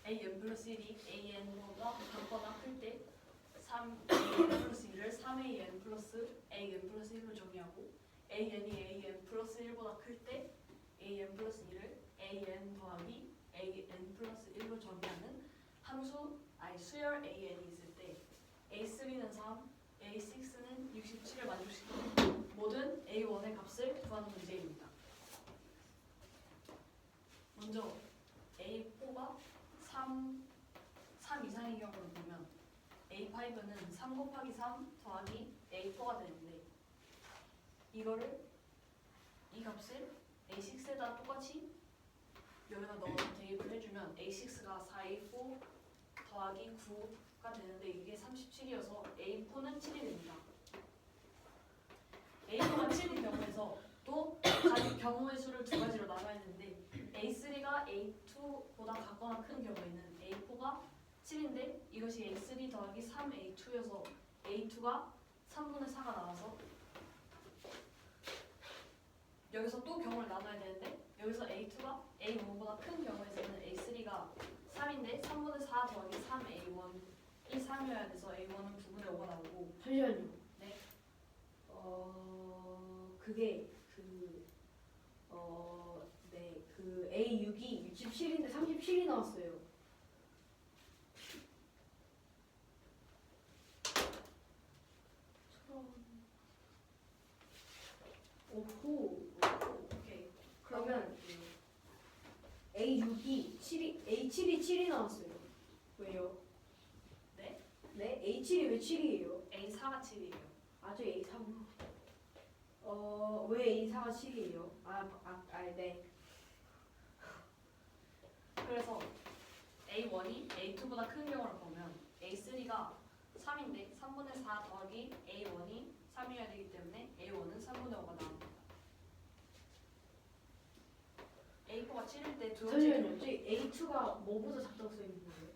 an 플러스 1이 an보다 같거나 클 때 3an 플러스 1을 3an 플러스 an 플러스 1로 정의하고 an이 an 플러스 1보다 클 때 an 플러스 2를 an 더하기 an 플러스 1로 정의하는 함수, 수열 an이 있을 때 a3는 3, a6는 67을 만족시키는 모든 a1의 값을 구하는 문제입니다. 먼저 a4가 3 이상의 경우를 보면 a5는 3 곱하기 3 더하기 a4가 되는데 이거를 이 값을 a6에다 똑같이 여기다 넣어서 대입을 해주면 a6가 4a4 더하기 9가 되는데 이게 37이어서 a4는 7이 됩니다. a4가 7인 경우에서 또 경우의 수를 두 가지로 나눠야 되는데 a3가 a2보다 같거나 큰 경우에는 a4가 7인데 이것이 a3 더하기 3a2여서 a2가 3분의 4가 나와서 여기서 또 경우를 나눠야 되는데 여기서 a2가 a1보다 큰 경우에서는 a3가 3인데 3분의 4 더하기 3a1이 3이어야 돼서 a1은 9분의 5가 나오고. 잠시만요. 네. 그게 네, 그 A6이 67인데 37이 나왔어요. 오호. 오케이. 그러면 A6이 7이 A7이 7이 나왔어요. 왜요? 네? 네, A7이 왜 7이에요? a4가 7이에요. 아주 A3. 왜 A4가 7이에요? 네. 그래서 a1이 a2보다 큰 경우를 보면 a3가 3인데 3분의 4 더하기 a1이 3이어야 되기 때문에 a1은 3분의 5가 나옵니다. a4가 7일 때 두 번째 잠시만요. 저희 A2가 뭐보다 작다고 써 있는 거예요?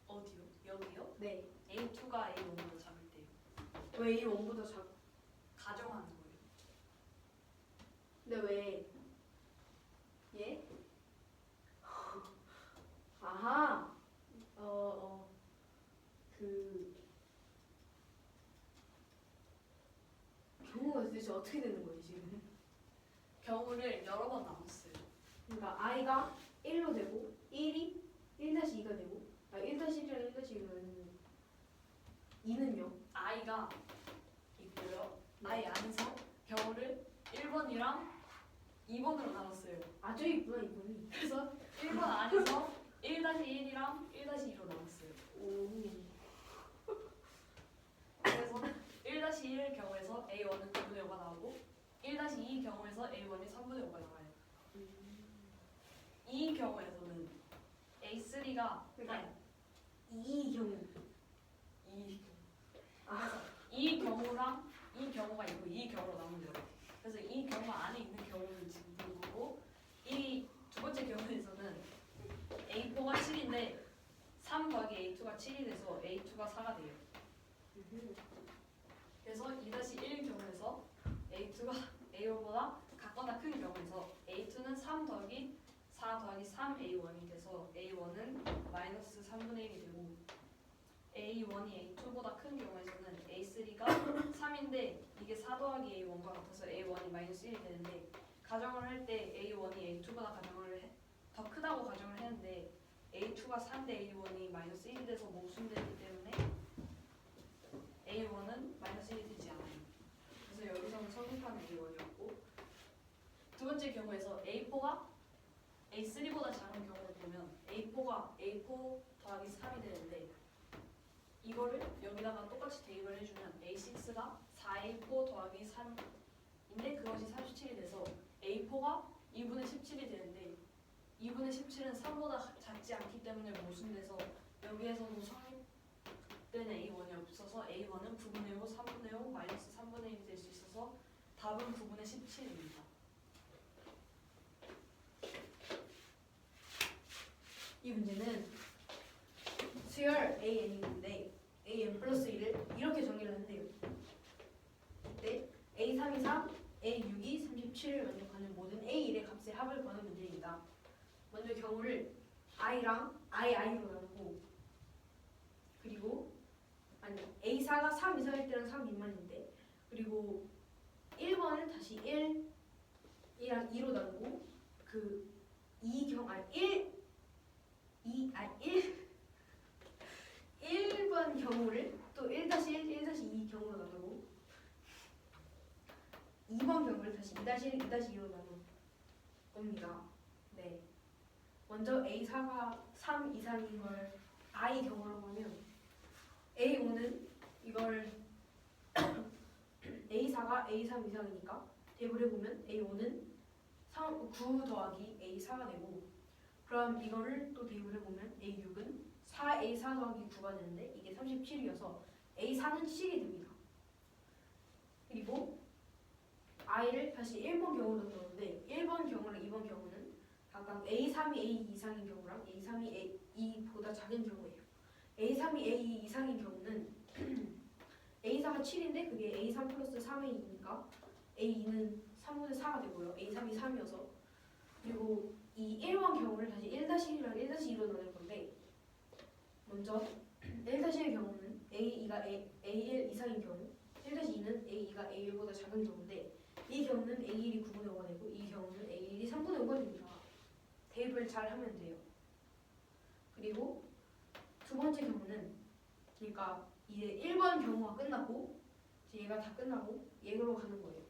어디요? 여기요? 네. a2가 a1보다 작을 때요. 왜 A1보다 가정하는 거예요. 근데 왜? 예? 아하. 경우가 도대체 어떻게 되는 거예요 지금? 경우를 여러 번 나눴어요. 그러니까 i가 1로 되고 1이 1-2가 되고 1-1이랑 1-2는 2는요? i가 있고요. i 안에서 경우를 1번이랑 2번으로 나눴어요. 아 저기 있구나 이분이. 그래서 1번 안에서 1-1이랑 1-2로 나눴어요. 오. 그래서 1-1 경우에서 a1은 9분의 5가 나오고 1-2 경우에서 a1이 3분의 5가 나와요. 이 경우에서는 a3가 그러니까 이 경우. 이 경우랑 이 경우가 있고 이 경우로 나눈 거예요. 그래서 이 경우 안에 있는 경우는 지금 본 거고 이 두 번째 경우에서는 a4가 7인데 3 더하기 a2가 7이 돼서 a2가 4가 돼요. 그래서 2-1 경우에서 a2가 a1보다 같거나 큰 경우에서 a2는 3 더하기 4 더하기 3a1이 돼서 a1은 마이너스 3분의 1이 되고 a1이 a2보다 큰 경우에서는 a3가 3인데 이게 4 더하기 a1과 같아서 a1이 마이너스 1이 되는데 가정을 할 때 a1이 a2보다 더 크다고 가정을 했는데 a2가 4인데 a1이 마이너스 1이 돼서 모순되기 때문에 a1은 마이너스 1이 되지 않아요. 그래서 여기서는 성립하는 a1이었고 두 번째 경우에서 a4가 a3보다 작은 경우를 보면 a4가 a4 더하기 3이 되는데 이거를 여기다가 똑같이 대입을 해주면 a6가 4a4 더하기 3인데 그것이 37이 돼서 a4가 2분의 17이 되는데 2분의 17은 3보다 작지 않기 때문에 모순돼서 여기에서도 성립된 a1이 없어서 a1은 9분의 5, 3분의 5, 마이너스 3분의 1이 될 수 있어서 답은 9분의 17입니다. 이 문제는 수열 AN인데 AN 플러스 1을 이렇게 정리를 한대요. 이때 A3이 3, A6이 37을 만족하는 모든 A1의 값의 합을 구하는 문제입니다. 먼저 경우를 i랑 ii로 나누고 그리고 아니 a4가 3 이상일 때랑 3 미만인데 그리고 1번은 다시 1이랑 2로 나누고 그 1번 경우를 또 1-1, 1-2 경우로 나누고 2번 경우를 다시 2-1, 2-2로 나누는 겁니다. 네. 먼저 A4가 3 이상인 걸 I 경우라고 하면 A5는 이걸 A4가 A3 이상이니까 대입을 해보면 A5는 9 더하기 A4가 되고 그럼 이거를 또 대입을 해보면 A6은 4A4 더하기 9가 되는데 이게 37이어서 A4는 7이 됩니다. 그리고 I를 다시 1번 경우로 넣었는데 1번 경우랑 2번 경우는 각각 A3이 A 이상인 경우랑 A3이 A보다 작은 경우예요. A3이 A 이상인 경우는 A4가 7인데 그게 A3 플러스 3A이니까 A2는 3분의 4가 되고요. A3이 3이어서 그리고 이 1번 경우를 다시 1-1이랑 1-2로 나눌 건데 먼저 1-1 경우는 A2가 A1 이상인 경우 1-2는 A2가 A1보다 작은 경우인데 이 경우는 A1이 9분의 5가 되고 이 경우는 A1이 3분의 5가 됩니다. 대입을 잘 하면 돼요. 그리고 두 번째 경우는 그러니까 이제 1번 경우가 끝났고 이제 얘가 다 끝나고 얘로 가는 거예요.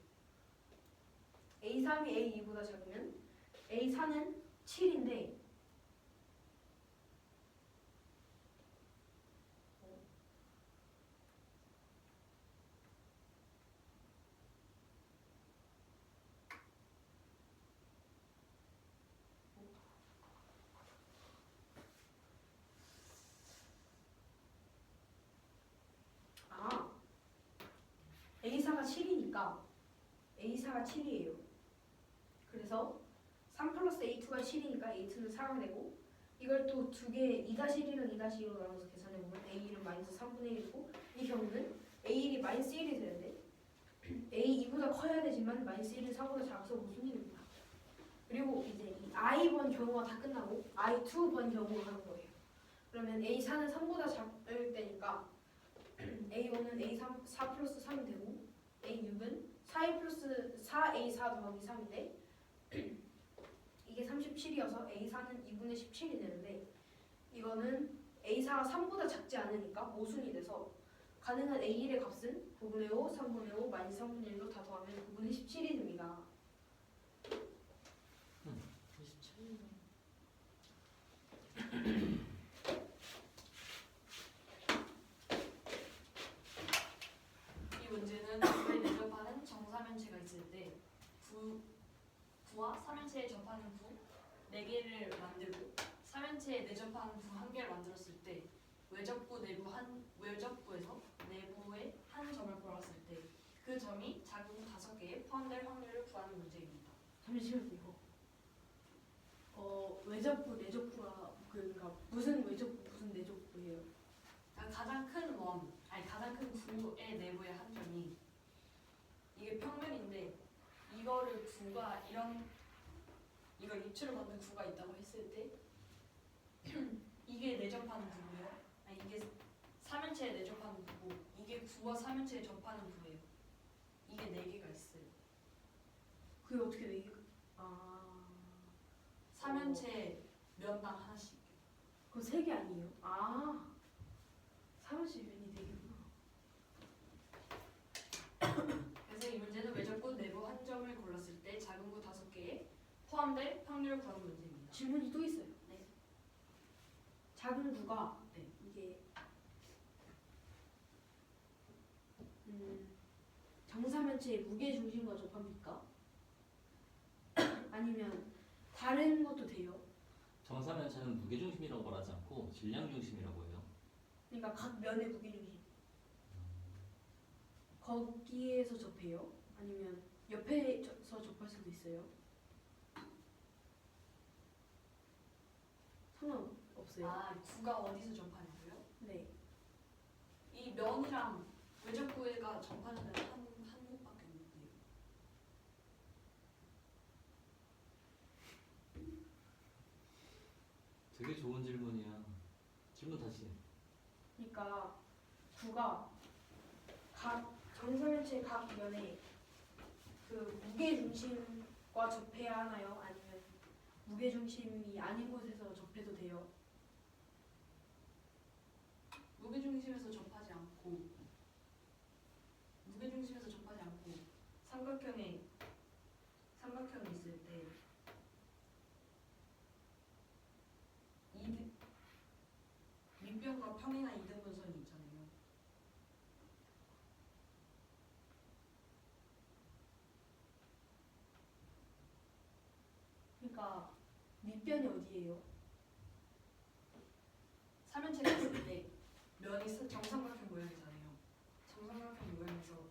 A3이 A2보다 작으면 A4는 7인데 A4가 7이니까 A4가 7이에요. 그래서 3 플러스 A2가 7이니까 A2는 4가 되고 이걸 또 두 개 2-1이랑 2-2로 나눠서 계산해보면 A1은 마이너스 3분의 1이고 이 경우는 A1이 마이너스 1이 되는데 A2보다 커야 되지만 마이너스 1은 4보다 작아서 무슨 일입니다. 그리고 이제 이 I 번 경우가 다 끝나고 I2 번 경우가 하는 거예요. 그러면 A4는 3보다 작을 때니까 A5는 A3 4 플러스 3이 되고 A6은 4A 플러스 4A4 더하기 3인데 이게 37이어서 A4는 2분의 17이 되는데 이거는 A4가 3보다 작지 않으니까 모순이 돼서 가능한 A1의 값은 9분의 5, 3분의 5, 마이너스 3분의 1로 다 더하면 9분의 17이 됩니다. 27. 이 문제는 구에 내접하는 정사면체가 있을 때 구와 사면체에 접하는 구 4개를 만들고 사면체에 내접하는 구 1개를 만들었을 때 외접부 외접부에서 내부의 한 점을 골랐을 때 그 점이 작은 구 5개에 포함될 확률을 구하는 문제입니다. 잠시만요. 외접부, 내접부가 그러니까 무슨 외접부, 무슨 내접부예요? 가장 큰 가장 큰 구의 내부의 한 점이 이게 평면인데 이거를 구가 이걸 입체로 만든 구가 있다고 했을 때 이게 내접하는 구고요. 이게 사면체에 내접하는 구고 이게 구와 사면체에 접하는 구예요. 이게 4개가 있어요. 그게 어떻게 돼? 사면체 면당 하나씩. 그거 3개 아니에요? 사무실 면이 4개구나. 그래서 이 문제는 외접부 내부 한 점을 골랐을 때 작은 구 5개에 포함될 확률을 구하는 문제입니다. 질문이 또 있어요. 네. 작은 구가 네. 이게 정사면체의 무게 중심과 접합니까? 아니면 다른 것도 돼요? 정사면체는 무게중심이라고 말하지 않고 질량중심이라고 해요. 그러니까 각 면의 무게 중심. 거기에서 접해요? 아니면 옆에서 접할 수도 있어요? 상관없어요? 구가 어디서 접하냐고요? 네. 이 면이랑 외접부가 접하는 데는 한 곳밖에 없는데요. 되게 좋은 질문이야. 질문 다시 해. 그러니까 구가 각 정사면체 각 면에 그 무게 중심과 접해야 하나요? 아니면 무게 중심이 아닌 곳에서 접해도 돼요? 무게중심에서 접하지 않고 삼각형이 있을 때 밑변과 평이나 이등분선이 있잖아요. 그러니까 밑변이 어디예요? 삼면체가 있을 때 면이 정삼각형 모양이잖아요. 정삼각형 모양에서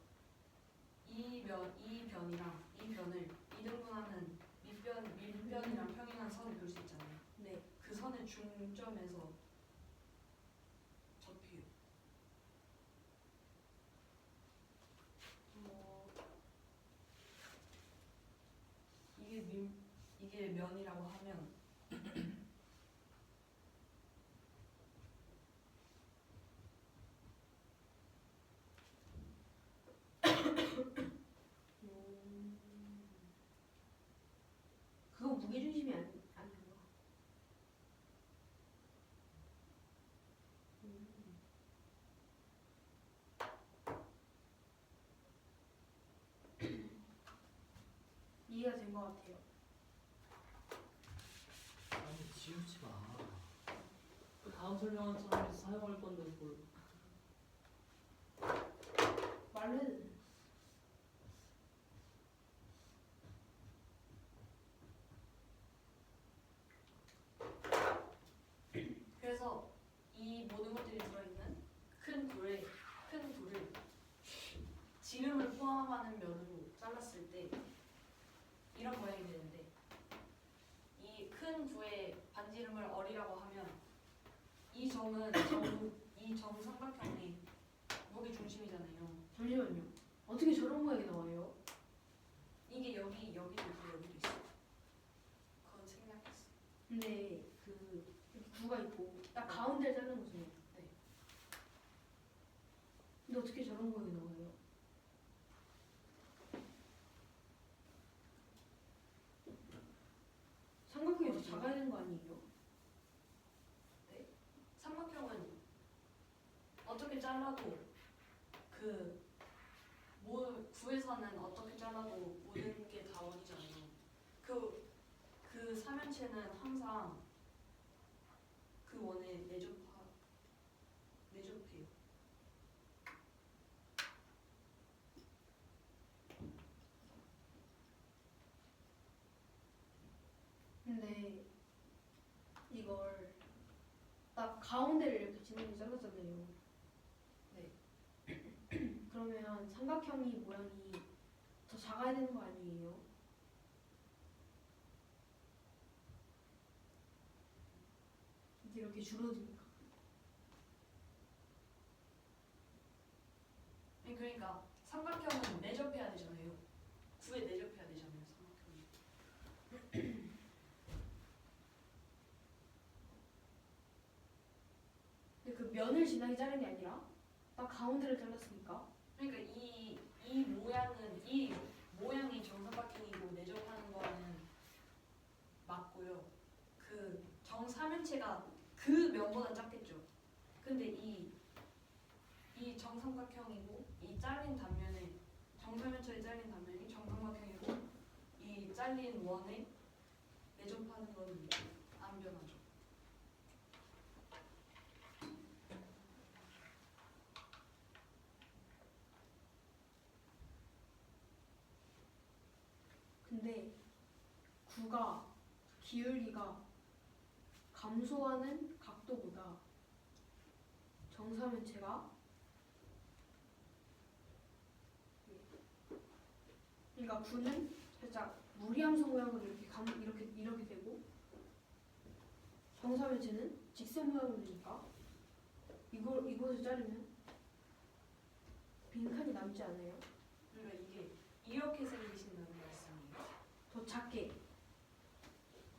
이 변이랑 이 변을 이등분하는 밑변이랑 평행한 선을 그릴 수 있잖아요. 네. 그 선의 중점에서 접해요. 이게 면이라고 하면 그거 무게 중심이 아닌가? 이해가 된 것 같아요. 아니 지우지 마. 그 다음 설명한 사람에서 사용할 건데 뭘? 말로 해도 돼. 그래서 이 모든 것들이 들어있는 큰 돌을 지름을 포함하는 면으로 잘랐을 때 이런 모양이 되는데 이 큰 구의 반지름을 어리라고 하면 이 정삼각형의 무게 중심이잖아요. 잠시만요. 어떻게 저런 모양이 나와요? 이게 여기도 있고 여기도 있어. 그건 생략했어. 근데 그 여기 구가 있고 딱 가운데를 자른 거죠. 네. 근데 어떻게 저런 모양이 나와요? 삼각형이 더 작아야 되는 거 아니에요? 삼각형은 어떻게 잘라도 구에서는 어떻게 잘라도 모든 게 다 원이잖아요. 그 삼면체는 항상 그 원에 내접해요. 근데 이걸 딱 가운데를 이렇게 지나게 잘랐잖아요. 네. 그러면 삼각형이 모양이 더 작아야 되는 거 아니에요? 이렇게 줄어드니까. 그러니까 삼각형은 내접해야 되잖아요. 구에 내접해야 되잖아요. 삼각형이. 근데 그 면을 지나게 자른 게 아니라 딱 가운데를 잘랐으니까. 그러니까 이 모양이 정삼각형이고 내접하는 거는 맞고요. 그 정사면체가 그 면보다 작겠죠. 근데 이 정삼각형이고 이 잘린 단면에 정사면체에 잘린 단면이 정삼각형이고 이 잘린 원에 내접하는 거는 안 변하죠. 근데 구가 기울기가 감소하는 각도보다 정사면체가 그러니까 구는 살짝 무리함수 모양으로 이렇게 되고 정사면체는 직선 모양으로 되니까 이곳을 자르면 빈칸이 남지 않아요? 그러니까 이게 이렇게 생기신다는 말씀이에요. 더 작게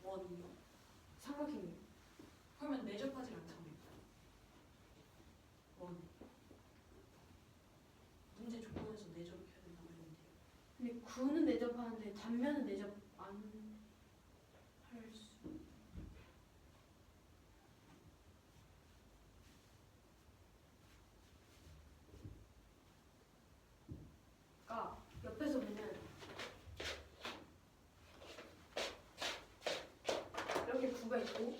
원이요. 삼각형이 그러면 내접하지 않잖아요. 원. 문제 조건에서 내접해야 된다고 했는데. 근데 구는 내접하는데 단면은 내접 안 할 수. 그러니까 옆에서 보면 이렇게 구가 있고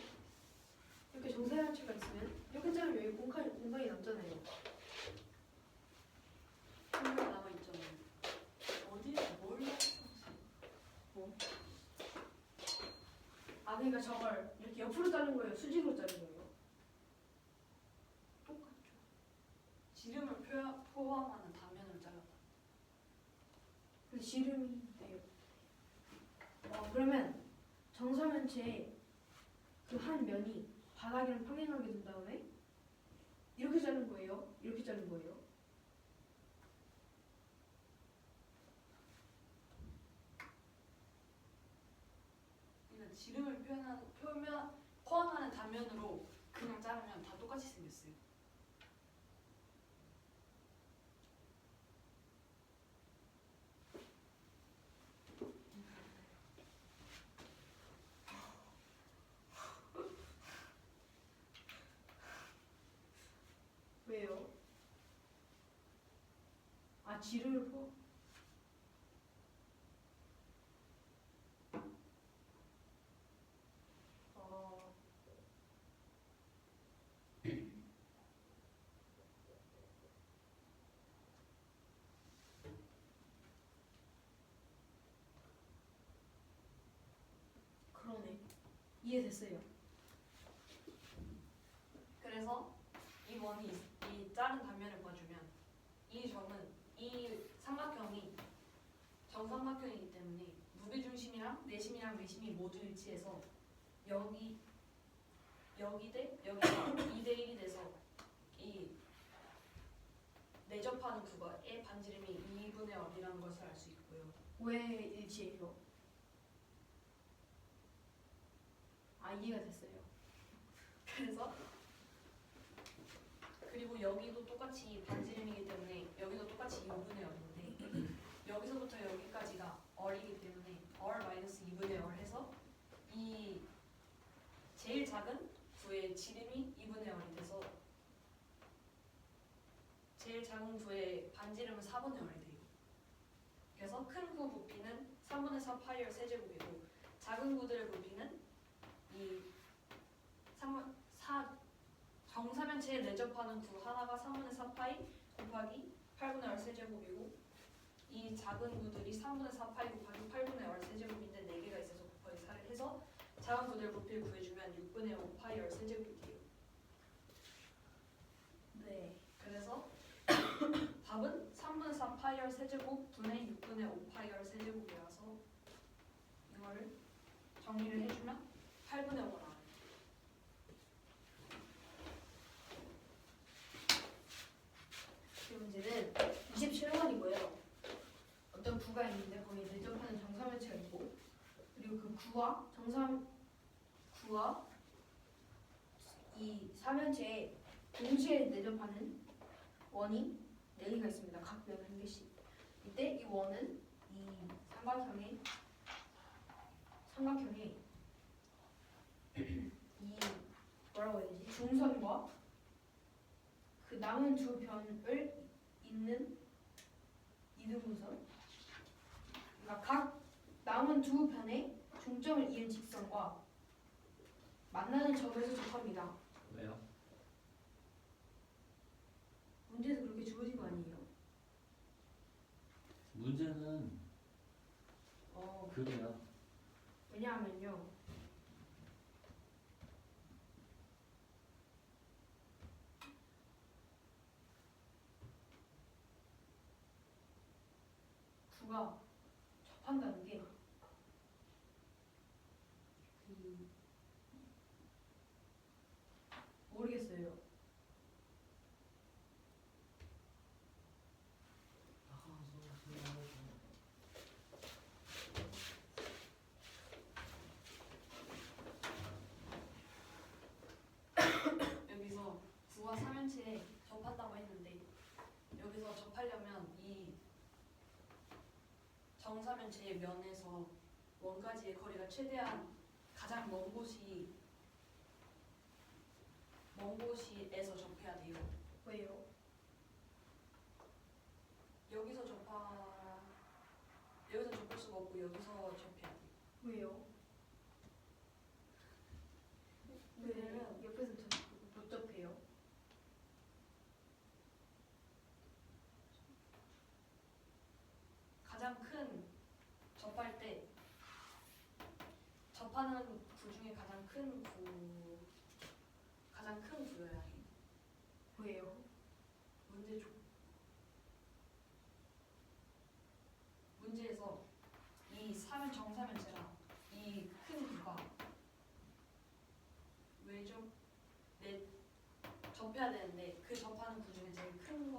이렇게 정사각형가 있으면 이렇게 자르면 여기 공간이 남잖아요. 한명 남아 있잖아요. 어디에 뭘 넣었어? 아 그러니까 저걸 이렇게 옆으로 자른 거예요? 수직으로 자른 거예요? 똑같죠. 지름을 포함하는 단면을 잘랐다. 근데 지름이 돼요. 그러면 정사면체의 그 한 면이 바닥이랑 평행하게 된 다음에 이렇게 자른 거예요? 이렇게 자른 거예요? 그러니까 지름을 포함하는 단면으로 그냥 자르면 다 똑같이 생겼어요. 왜요? 아 지름을 포? 어, 그러네. 이해됐어요. 그래서 이 원이 이 자른 단면을 봐주면 이 점은 이 삼각형이 정삼각형이기 때문에 무게중심이랑 내심이랑 외심이 모두 일치해서 여기 대 여기가 2대 1이 돼서 이 내접하는 구가의 반지름이 2분의 1이라는 것을 알 수 있고요. 왜 일치해요? 아 이해가 됐어요. 그래서 그리고 여기도 똑같이 반지름이기 때문에 여기도 똑같이 2분의 1인데 여기서부터 여기까지가 얼이기 때문에 얼-2분의 1 해서 이 제일 작은 구의 지름이 2분의 1이 돼서 제일 작은 구의 반지름은 4분의 1이 돼요. 그래서 큰 구 부피는 3분의 4 파이어 세제곱이고 작은 구들의 부피는 이 4 정사면체에 내접하는 구 하나가 3분의 4 파이 곱하기 8분의 1 세제곱이고 이 작은 구들이 3분의 4 파이 곱하기 8분의 1 세제곱인데 4개가 있어서 곱하기 4를 해서 작은 구들 부피를 구해주면 6분의 5 파이 1 세제곱이 돼요. 네. 그래서 답은 3분의 4 파이 1 세제곱 분의 6분의 5 파이 1 세제곱이라서 이거를 정리를 해주면 8분의 5가 나와요. 이 문제는 27번이고요. 어떤 구가 있는데 거기에 내접하는 정사면체가 있고 그리고 그 구와 이 사면체에 동시에 내접하는 원이 4개가 있습니다. 각 면 한 개씩. 이때 이 원은 이 삼각형의 이 뭐라고 해야 되지? 중선과 그 남은 두 변을 잇는 이등분선, 그러니까 각 남은 두 변의 중점을 이은 직선과 만나는 점에서 접합니다. 왜요? 문제에서 그렇게 주어진 거 아니에요? 문제는 그래요. 왜냐하면요. 구가 접한다는 게 모르겠어요. 3면체에 접한다고 했는데 여기서 접하려면 이 정사면체의 면에서 원까지의 거리가 최대한 가장 먼 곳에서 접해야 돼요. 왜요? 여기서 접할 수가 없고 여기서 접해야 돼요. 왜요? 왜냐면 옆에서 못 접해요. 가장 큰 접할 때 접하는 구 중에 가장 큰 구여야 해. 왜요? 문제에서 이 정사면체랑 이 큰 구가 접해야 되는데 그 접하는 구 중에 제일 큰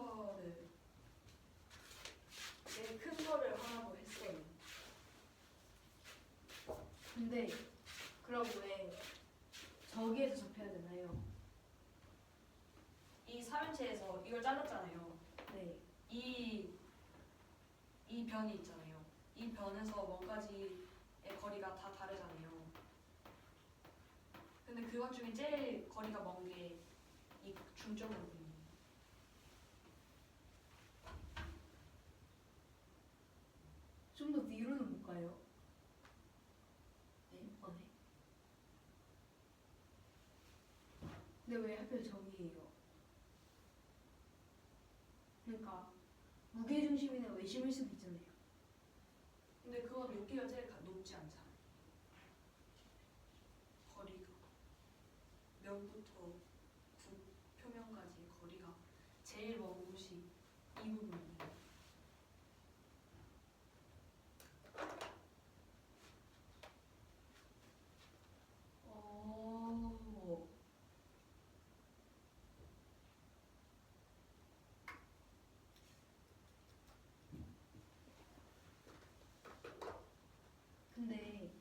거를 하라고 했어요. 근데 그럼 왜 저기에서 접해야 되나요? 이 사면체에서 이걸 잘랐잖아요. 네. 이 변이 있잖아요. 이 변에서 원까지의 거리가 다 다르잖아요. 근데 그것 중에 제일 거리가 먼 게 이 중점 부분이에요. 좀 더 위로는 못 가요? 네. 네. 근데 왜 하필 저기예요? 그러니까 무게중심이나 외심일 수도 있잖아요. 근데 그건 높이가 제일 높지 않잖아요. 거리가 면부터 구 표면까지의 거리가 제일 먼 곳이 이 부분이에요. 어. 근데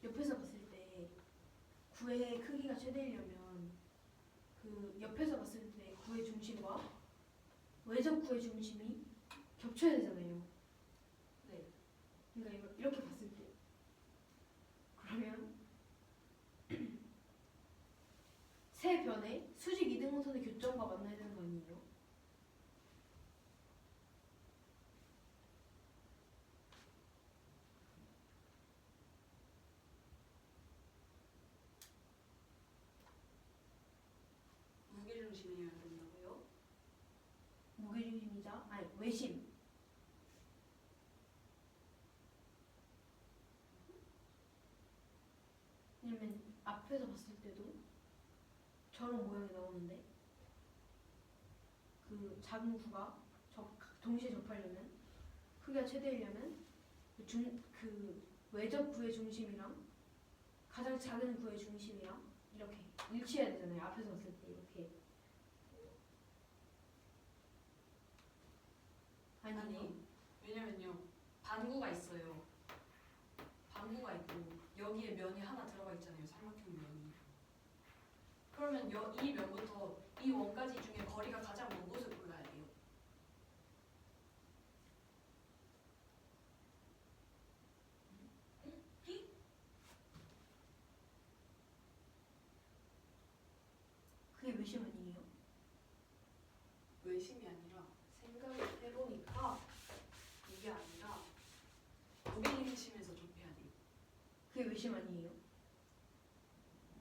옆에서 봤을 때 구의 크기가 최대이려면 그 옆에서 봤을 때 구의 중심과 외접 구의 중심이 겹쳐야 되잖아요. 네. 그러니까 이렇게 봤을 때 그러면 세 변의 수직 이등분선의 교점과 만나야 되는 거 아니에요? 무게중심이어야 된다고요? 무게중심이자 아니 외심. 왜냐면 앞에서 봤을 때도 저런 모양이 나오는데 그 작은 구가 동시에 접하려면 크기가 최대이려면 그 외접 구의 중심이랑 가장 작은 구의 중심이랑 이렇게 일치해야 되잖아요. 앞에서 봤을 때 이렇게. 아니요. 왜냐면요 반구가 있어요. 반구가 있고 여기에 면이 하나 들어가 있잖아요. 삼각형 면이. 그러면 이 면부터 이 원까지 중에 거리가 가장 먼 곳을 골라야 돼요. 그게 외심 아니에요? 외심이 아니라 생각을 해보니까 이게 아니라 무게중심에서 좁혀야 돼요. 그게 외심 아니에요?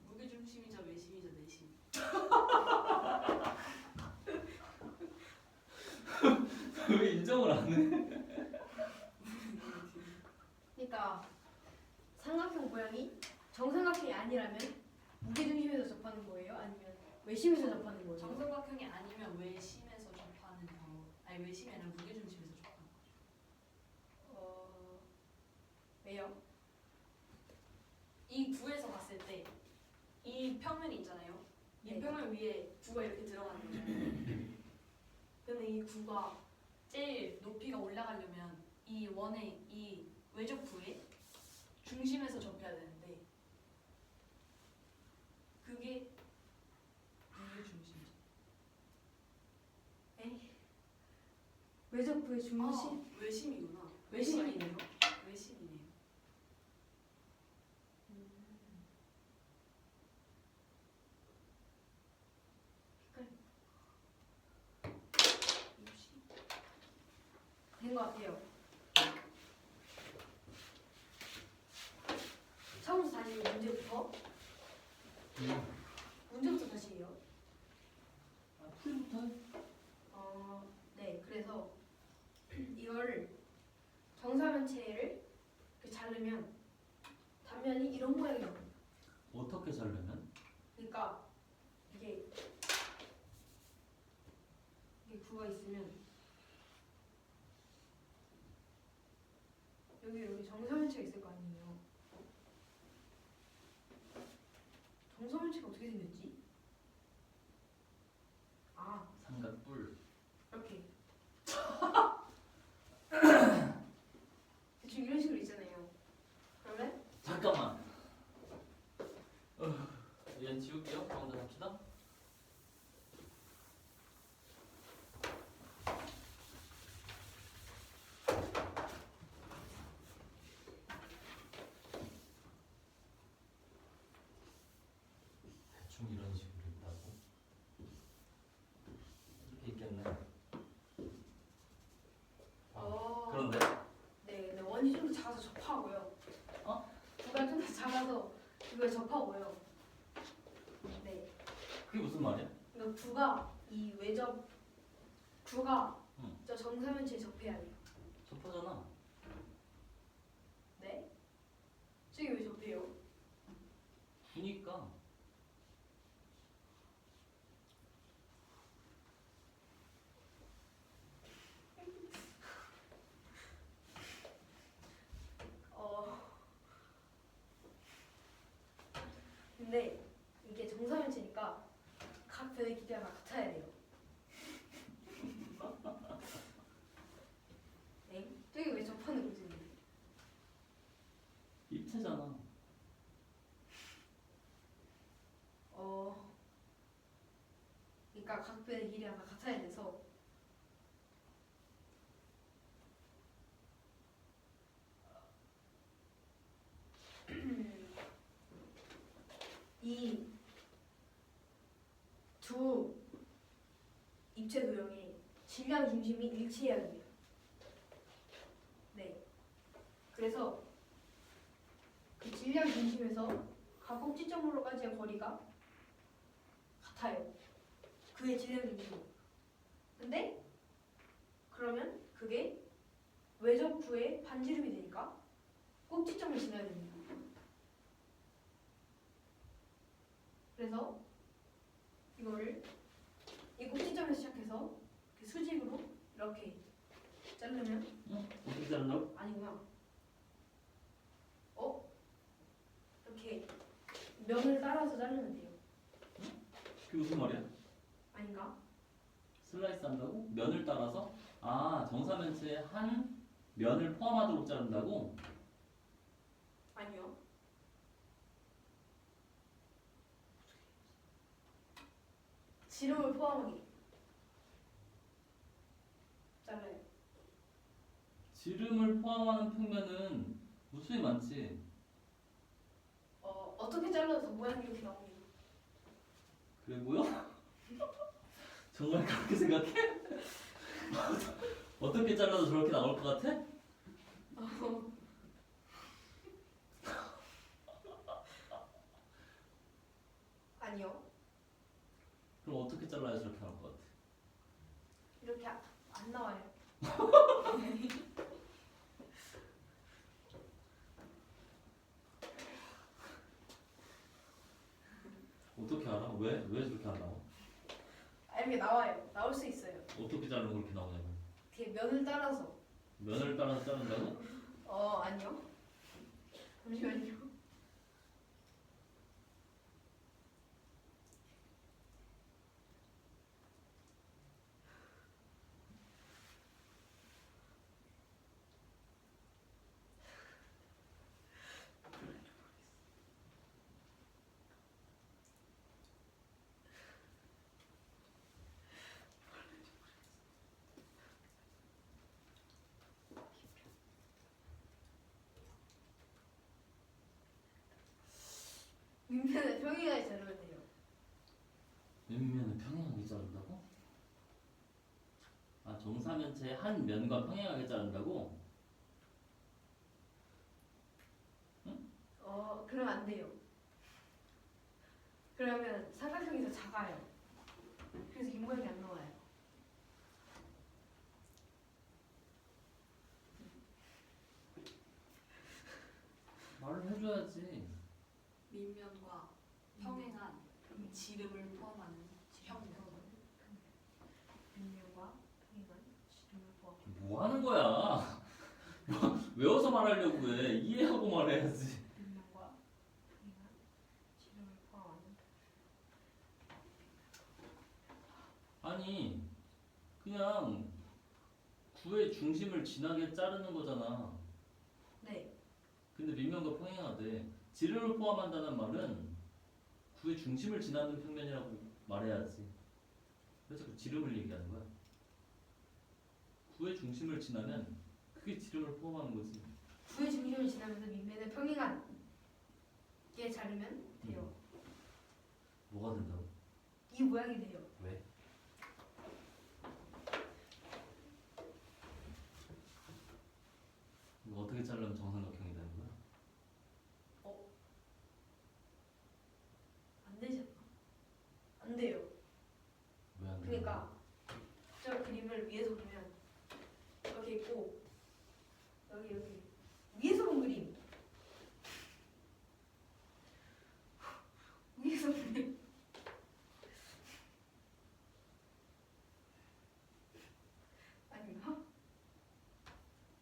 무게중심이자 외심이자 내심. 왜 인정을 안 해? 그러니까 삼각형 모양이 정삼각형이 아니라면 무게중심에서 접하는 거예요? 아니면 외심에서 접하는 거예요? 정삼각형이 아니면 외심에서 접하는 거. 아니 외심이 아니라 무게중심에서 접하는 거죠. 왜요? 이 구에서 봤을 때 이 평면이 있잖아요. 이 네. 평면 위에 구가 이렇게 들어가는 거잖아요. 근데 이 구가 제일 높이가 올라가려면 이 원의 이 외접 구의 중심에서 접해야 되는데 그게 F의 중심 외심이구나. 외심 아니네요. 외심이네요. 된 것 같아요. 처음부터 다시 문제부터 다시 해요. 아, 풀이부터 해. 네, 그래서 이거를 정사면체를 이렇게 자르면 단면이 이런 모양이 나와요. 어떻게 자르면? 그러니까 이게 구가 있으면 여기 정사면체가 있을 거 아니에요. 정사면체가 어떻게 생겼지? 아, 삼각뿔. 이렇게 대충 이런 식으로 있잖아요. 그러면 잠깐만. 얘 지울게요. 먼저 합시다. 대충 이런 식으로 있다고. 이렇게 있겠네. 그런데 네, 근데 원이 좀 더 작아서 접하고요. 구가 좀 더 작아서 이걸 접하고요. 네, 그게 무슨 말이야? 그러니까 구가 이 외접 구가 응. 저 정사면체에 접해야 돼요. 접하잖아. 네? 저기 왜 접해요? 그니까. 근데 이게 정사면체니까 각 변의 길이가 다 같아야 돼요. 네? 저기 왜 접하는 거지? 입체잖아. 그러니까 각 변의 길이가 다 같아야 돼서 이 두 입체 도형의 질량 중심이 일치해야 됩니다. 네. 그래서 그 질량 중심에서 각 꼭지점으로까지의 거리가 같아요. 그의 질량 중심. 근데 그러면 그게 외접부의 반지름이 되니까 꼭지점을 지나야 됩니다. 그래서 이거를 이 꼭지점에서 시작해서 이렇게 수직으로 이렇게 자르면 응? 어떻게 자른다고? 아니구나. 이렇게 면을 따라서 자르면 돼요. 그게 무슨 말이야? 아닌가? 슬라이스 한다고? 면을 따라서? 아, 정사면체의 한 면을 포함하도록 자른다고? 아니요. 지름을 포함하게 잘라요. 지름을 포함하는 평면은 무수히 많지. 어떻게 잘라도 모양이 이렇게 나옵니다. 그래 보여? 정말 그렇게 생각해? 어떻게 잘라도 저렇게 나올 것 같아? 아니요. 그럼 어떻게 잘라야 저렇게 나올 것 같아? 이렇게 안 나와요. 어떻게 알아? 왜 저렇게 안 나와? 이렇게 나와요. 나올 수 있어요. 어떻게 자르면 그렇게 나오냐고. 이렇게 면을 따라서. 면을 따라서 자른다고? 아니요. 잠시만요. 밑면에 평행하게 자르면 돼요. 밑면을 평행하게 자른다고? 아, 정사면체의 한 면과 평행하게 자른다고? 그러면 안 돼요. 그러면 삼각형이 더 작아요. 그래서 이 모양이 안 나와요. 말을 해줘야지. 밑면과 평행한 지름을 포함하는 평면. 밑면과 평행한 지름을 포함. 뭐 하는 거야? 뭐, 외워서 말하려고 해. 이해하고 말해야지. 밑면과 평행한 지름을 포함하는. 아니, 그냥 구의 중심을 지나게 자르는 거잖아. 네. 근데 밑면과 평행하대. 지름을 포함한다는 말은 구의 중심을 지나는 평면이라고 말해야지. 그래서 그 지름을 얘기하는 거야. 구의 중심을 지나면 그게 지름을 포함하는 거지. 구의 중심을 지나면서 밑면에 평행한 게 자르면 돼요. 뭐가 된다고? 이 모양이 돼요. 왜? 이거 어떻게 자르면 정삼각형이 되는 거야? 안 되잖아. 안 돼요. 왜 안 되는 거야? 그러니까 저 그림을 위에서 보면 이렇게 있고 여기 이렇게 위에서 본 그림. 위에서 본 그림. 아닌가?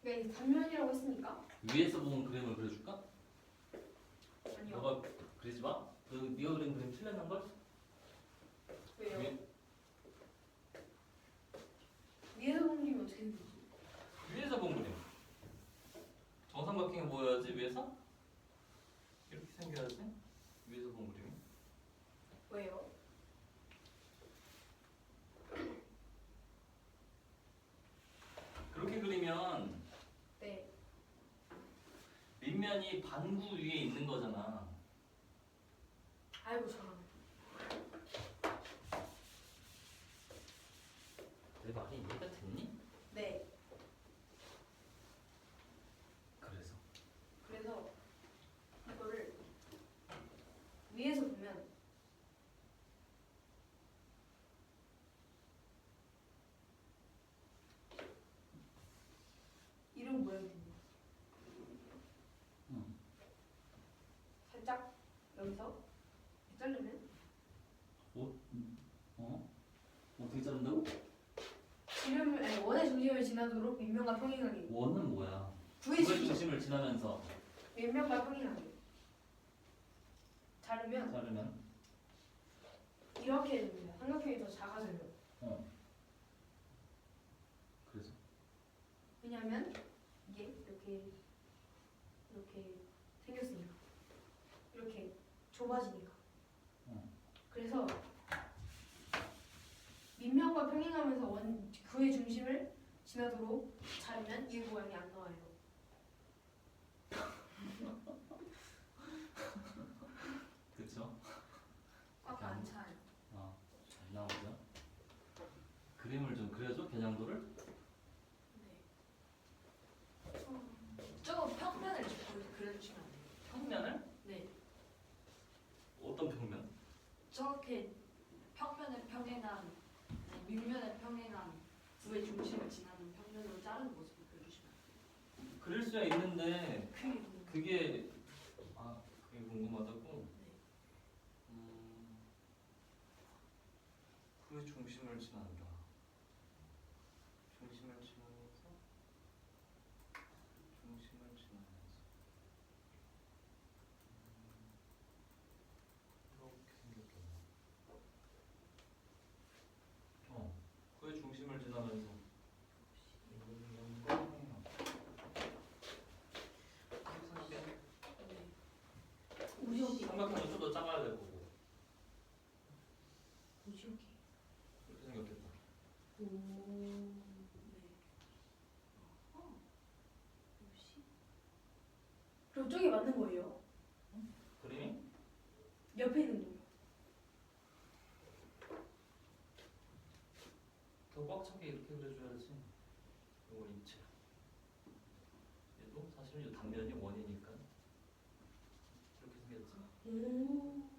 그러니까 이 단면이라고 했으니까 위에서 본 그림을 그려줄까? 아니요. 너가 그리지 마. 네가 그린 그림 틀렸는 걸? 왜요? 위- 위에서 본 그림이 어떻게 생기지? 위에서 본 그림. 정삼각형이 뭐여야지 위에서? 이렇게 생겨야지. 위에서 본 그림이. 왜요? 그렇게 그리면 네. 밑면이 반구 위에 있는 거잖아. 아이고 저런. 내 말이 이해가 됐니? 네. 그래서 그래서 이거를 위에서 보면 이런 모양이 됩니다. 살짝 여기서 자르면 어떻게 자른다고? 지름을 아니 원의 중심을 지나도록 밑면과 평행하게. 원은 뭐야? 구의 구의 중심 중심을 지나면서 밑면과 평행하게 자르면 자르면 이렇게 됩니다. 삼각형이 더 작아져요. 그래서 왜냐하면 이게 이렇게 생겼으니까 이렇게 좁아지니까. 그래서 밑면과 평행하면서 그의 중심을 지나도록 자르면 이 모양이 안 나와요. 그쵸? 꽉 안 차요. 잘 나오죠? 그림을 좀 그려줘? 겨냥도를? 네. 저거 평면을 좀 그려주시면 안 돼요? 평면을? 네. 어떤 평면? 저렇게 평면에 평행한 아니, 밑면에 평행한 구의 중심을 지나는 평면으로 자르는 모습을 그려주시면 안 돼요? 그릴 수야 있는데 그게 그게 궁금하다고? 네. 구의 중심을 지난다. 중심을 지나면서 이렇게 생겼겠네. 구의 중심을 지나면서 우지옥이 삼각형은 좀 더 작아야 될 거고 우지옥이. 이렇게 생겼겠다. 오. 네. 그럼 저게 맞는 거예요? 그림이? 이걸 입체. 얘도 사실은 이 단면이 원이니까 이렇게 생겼지. 오.